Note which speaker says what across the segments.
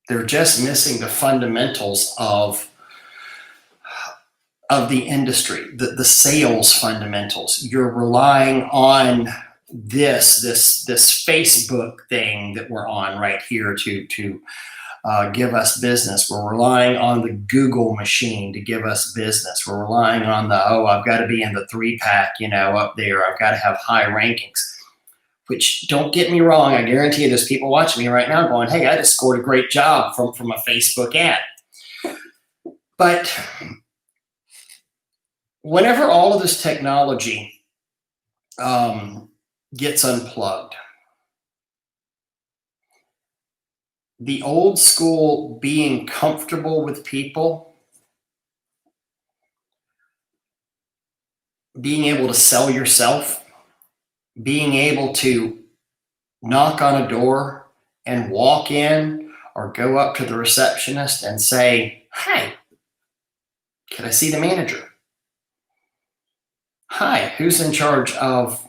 Speaker 1: They're just missing the fundamentals of the industry, the sales fundamentals. You're relying on this Facebook thing that we're on right here to give us business. We're relying on the Google machine to give us business. We're relying on I've got to be in the 3-pack, up there. I've got to have high rankings. Which, don't get me wrong, I guarantee you there's people watching me right now going, hey, I just scored a great job from a Facebook ad. But whenever all of this technology gets unplugged, the old school being comfortable with people, being able to sell yourself, being able to knock on a door and walk in or go up to the receptionist and say, hey, can I see the manager? Hi, who's in charge of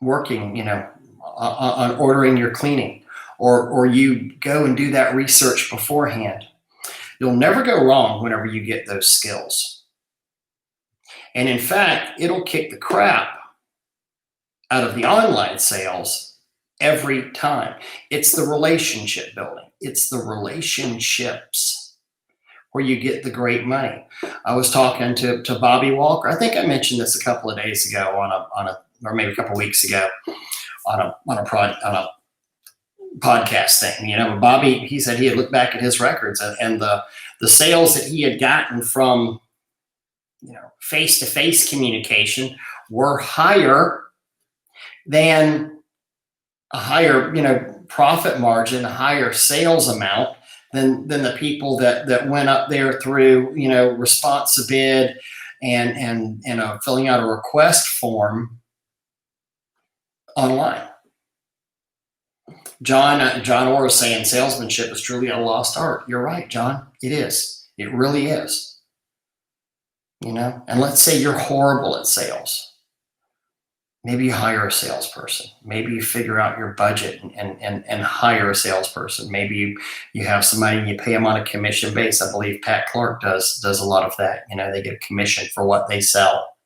Speaker 1: working, on ordering your cleaning? Or you go and do that research beforehand. You'll never go wrong whenever you get those skills. And in fact, it'll kick the crap out of the online sales every time. It's the relationship building. It's the relationships where you get the great money. I was talking to Bobby Walker. I think I mentioned this a couple of days ago or maybe a couple of weeks ago on a podcast thing. Bobby, he said he had looked back at his records and the sales that he had gotten from face-to-face communication were higher than a higher profit margin, a higher sales amount than the people that went up there through response to bid and filling out a request form online. John Orr is saying salesmanship is truly a lost art. You're right, John. It is. It really is. And let's say you're horrible at sales. Maybe you hire a salesperson. Maybe you figure out your budget and hire a salesperson. Maybe you have somebody and you pay them on a commission base. I believe Pat Clark does a lot of that. They get a commission for what they sell.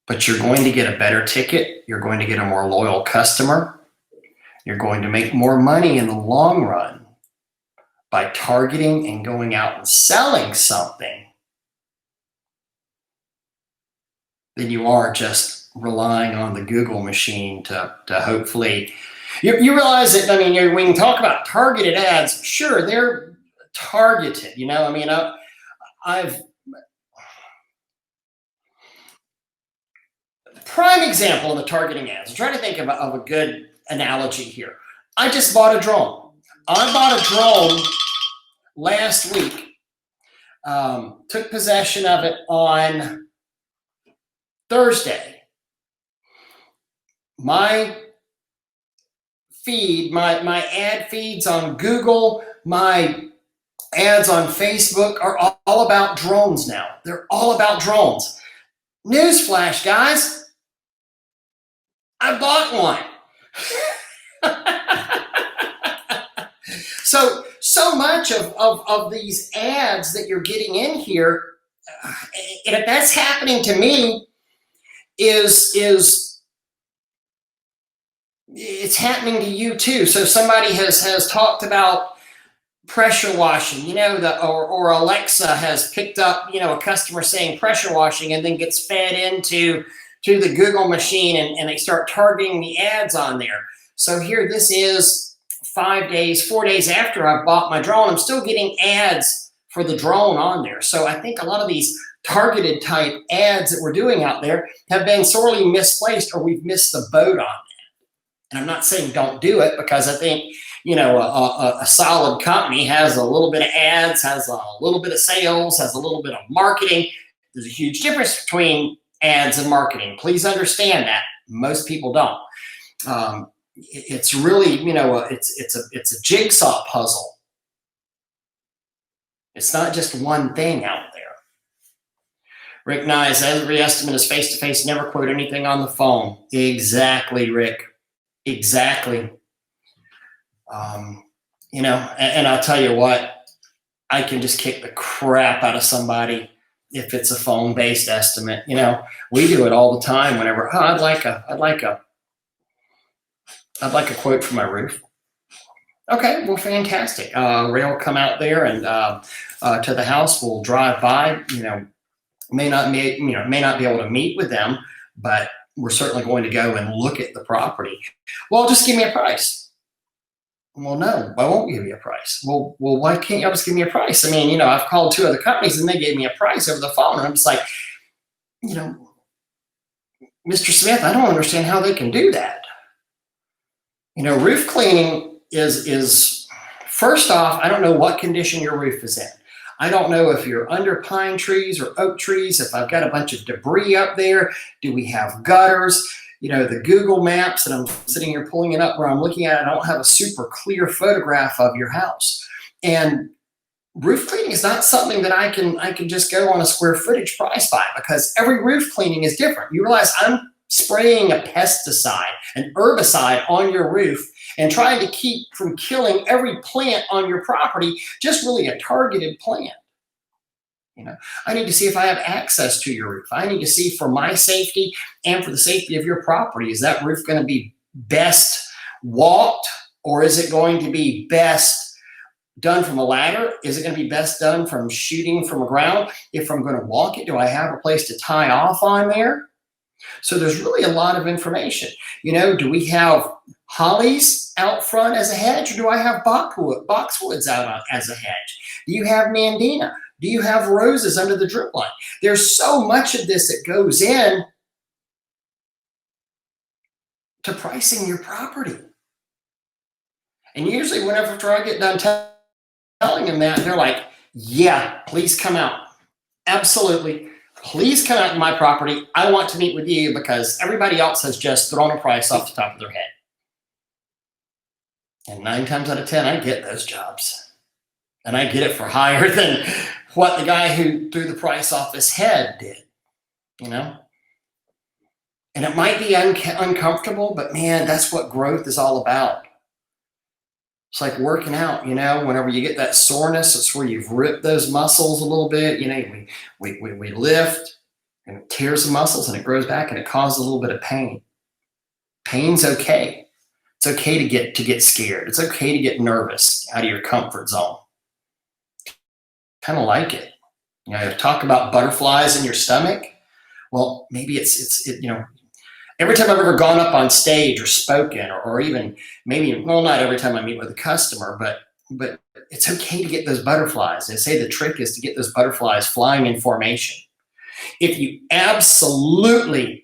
Speaker 1: But you're going to get a better ticket. You're going to get a more loyal customer. You're going to make more money in the long run by targeting and going out and selling something than you are just relying on the Google machine to hopefully. You realize that, when you talk about targeted ads, sure, they're targeted. I've prime example of the targeting ads. I'm trying to think of a good analogy here. I just bought a drone. I bought a drone last week. Took possession of it on Thursday. My feed, my ad feeds on Google, my ads on Facebook are all about drones now. They're all about drones. Newsflash, guys. I bought one. So much of these ads that you're getting in here, and if that's happening to me, is it's happening to you too. So somebody has talked about pressure washing, or Alexa has picked up, a customer saying pressure washing and then gets fed into the Google machine and they start targeting the ads on there. So here, this is 4 days after I bought my drone, I'm still getting ads for the drone on there. So I think a lot of these targeted type ads that we're doing out there have been sorely misplaced, or we've missed the boat on that. And I'm not saying don't do it, because I think, a solid company has a little bit of ads, has a little bit of sales, has a little bit of marketing. There's a huge difference between ads and marketing. Please understand that. Most people don't. It's really, it's a jigsaw puzzle. It's not just one thing out there. Rick Nyes, every estimate is face-to-face. Never quote anything on the phone. Exactly, Rick. Exactly. You know, and I'll tell you what, I can just kick the crap out of somebody if it's a phone-based estimate. You know, we do it all the time. Whenever I'd like a quote for my roof. Okay, well, fantastic. Ray will come out there and to the house. We'll drive by. You know, may not be able to meet with them, but we're certainly going to go and look at the property. Well, just give me a price. Well, no, I won't give you a price. Well, why can't y'all just give me a price? I mean, you know, I've called 2 other companies and they gave me a price over the phone, and I'm just like, you know, Mr. Smith, I don't understand how they can do that. You know, roof cleaning is first off, I don't know what condition your roof is in. I don't know if you're under pine trees or oak trees, if I've got a bunch of debris up there. Do we have gutters? You know, the Google Maps that I'm sitting here pulling it up where I'm looking at it, I don't have a super clear photograph of your house. And roof cleaning is not something that I can just go on a square footage price by, because every roof cleaning is different. You realize I'm spraying a pesticide, an herbicide on your roof and trying to keep from killing every plant on your property, just really a targeted plant. You know, I need to see if I have access to your roof. I need to see for my safety and for the safety of your property, is that roof going to be best walked, or is it going to be best done from a ladder? Is it going to be best done from shooting from the ground? If I'm going to walk it, do I have a place to tie off on there? So there's really a lot of information. You know, do we have hollies out front as a hedge, or do I have boxwoods out as a hedge? Do you have Nandina? Do you have roses under the drip line? There's so much of this that goes in to pricing your property. And usually whenever I get done telling them that, they're like, yeah, please come out. Absolutely. Please come out to my property. I want to meet with you because everybody else has just thrown a price off the top of their head. And 9 times out of 10, I get those jobs. And I get it for higher than what the guy who threw the price off his head did, you know? And it might be uncomfortable, but man, that's what growth is all about. It's like working out, you know, whenever you get that soreness, it's where you've ripped those muscles a little bit. You know, we lift and it tears the muscles and it grows back and it causes a little bit of pain. Pain's okay. It's okay to get scared. It's okay to get nervous out of your comfort zone. Kind of like it. You know, talk about butterflies in your stomach. Well, maybe it's you know, every time I've ever gone up on stage or spoken, or even maybe, well, not every time I meet with a customer, but it's okay to get those butterflies. They say the trick is to get those butterflies flying in formation. If you absolutely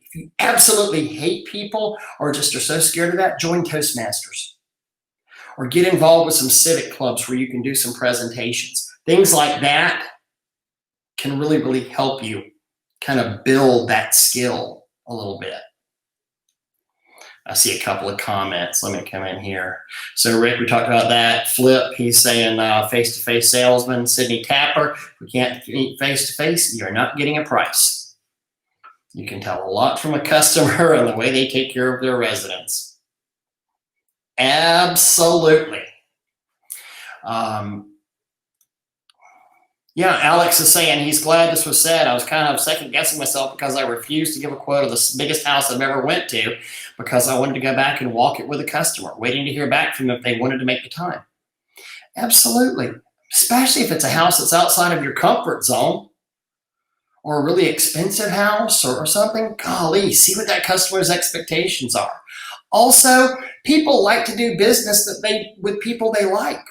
Speaker 1: hate people or just are so scared of that, join Toastmasters or get involved with some civic clubs where you can do some presentations. Things like that can really help you kind of build that skill a little bit. I see a couple of comments. Let me come in here. So Rick, we talked about that. Flip, he's saying face-to-face salesman. Sydney Tapper, if we can't meet face-to-face, you're not getting a price. You can tell a lot from a customer and the way they take care of their residents. Absolutely. Yeah, Alex is saying he's glad this was said. I was kind of second guessing myself because I refused to give a quote of the biggest house I've ever went to because I wanted to go back and walk it with a customer, waiting to hear back from them if they wanted to make the time. Absolutely. Especially if it's a house that's outside of your comfort zone or a really expensive house or something. Golly, see what that customer's expectations are. Also, people like to do business with people they like.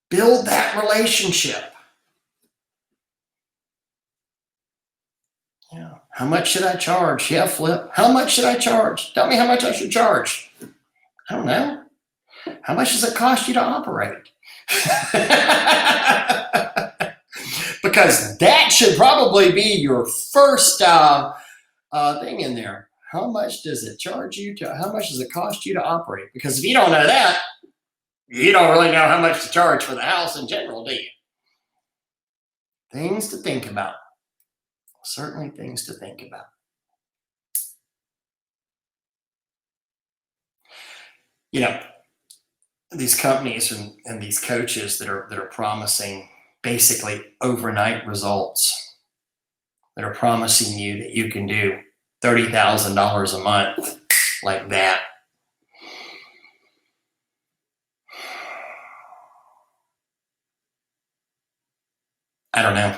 Speaker 1: Build that relationship. Yeah. How much should I charge? Yeah, Flip. How much should I charge? Tell me how much I should charge. I don't know. How much does it cost you to operate? Because that should probably be your first thing in there. How much does it charge you to? How much does it cost you to operate? Because if you don't know that, you don't really know how much to charge for the house in general, do you? Things to think about. Certainly things to think about. you know, these companies and these coaches that are promising basically overnight results, that are promising you that you can do $30,000 a month like that. I don't know.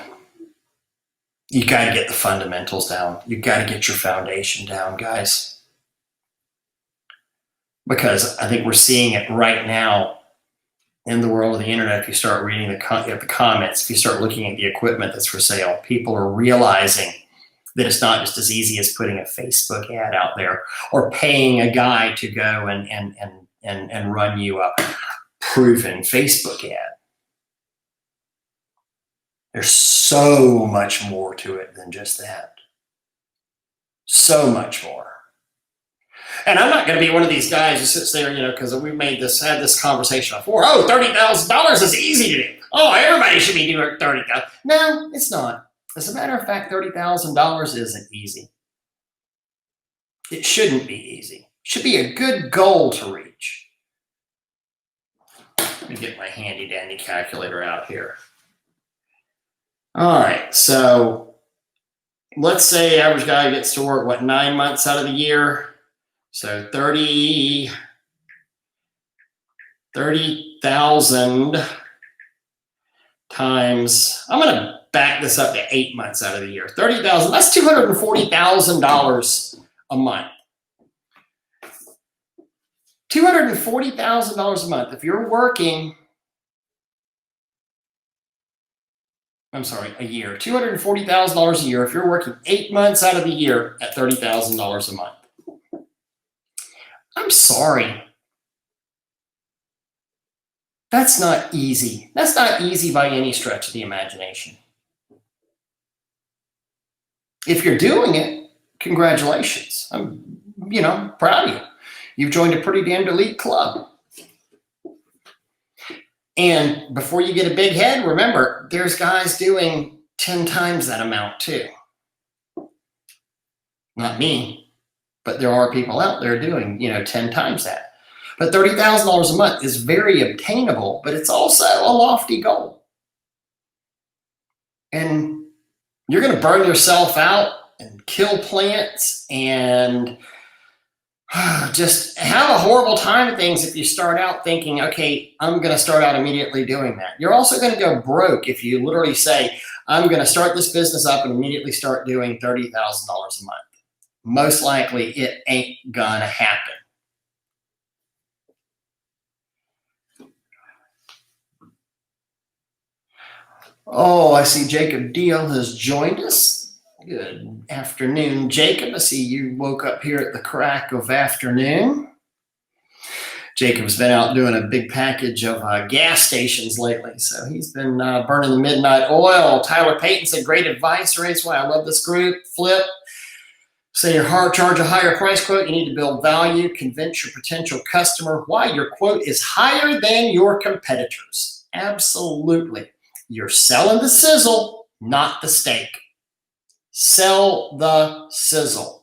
Speaker 1: You got to get the fundamentals down. You got to get your foundation down, guys. Because I think we're seeing it right now in the world of the internet. If you start reading the comments, if you start looking at the equipment that's for sale, people are realizing that it's not just as easy as putting a Facebook ad out there or paying a guy to go and run you a proven Facebook ad. There's so much more to it than just that. So much more. And I'm not going to be one of these guys who sits there, because we had this conversation before. Oh, $30,000 is easy to do. Oh, everybody should be doing $30,000. No, it's not. As a matter of fact, $30,000 isn't easy. It shouldn't be easy. It should be a good goal to reach. Let me get my handy dandy calculator out here. All right, so let's say average guy gets to work, 9 months out of the year? So 30,000 times, I'm going to back this up to 8 months out of the year. 30,000, that's $240,000 a month. $240,000 a month. If you're working, a year. $240,000 a year if you're working 8 months out of the year at $30,000 a month. I'm sorry. That's not easy. That's not easy by any stretch of the imagination. If you're doing it, congratulations. I'm, proud of you. You've joined a pretty damn elite club. And before you get a big head, remember, there's guys doing 10 times that amount too. Not me, but there are people out there doing, 10 times that. But $30,000 a month is very obtainable, but it's also a lofty goal. And you're going to burn yourself out and kill plants and just have a horrible time of things if you start out thinking, okay, I'm going to start out immediately doing that. You're also going to go broke if you literally say, I'm going to start this business up and immediately start doing $30,000 a month. Most likely it ain't going to happen. Oh, I see Jacob Deal has joined us. Good afternoon, Jacob. I see you woke up here at the crack of afternoon. Jacob's been out doing a big package of gas stations lately, so he's been burning the midnight oil. Tyler Payton said, great advice, Ray. That's why I love this group. Flip. Say your hard charge a higher price quote. You need to build value, convince your potential customer why your quote is higher than your competitors. Absolutely. You're selling the sizzle, not the steak. Sell the sizzle.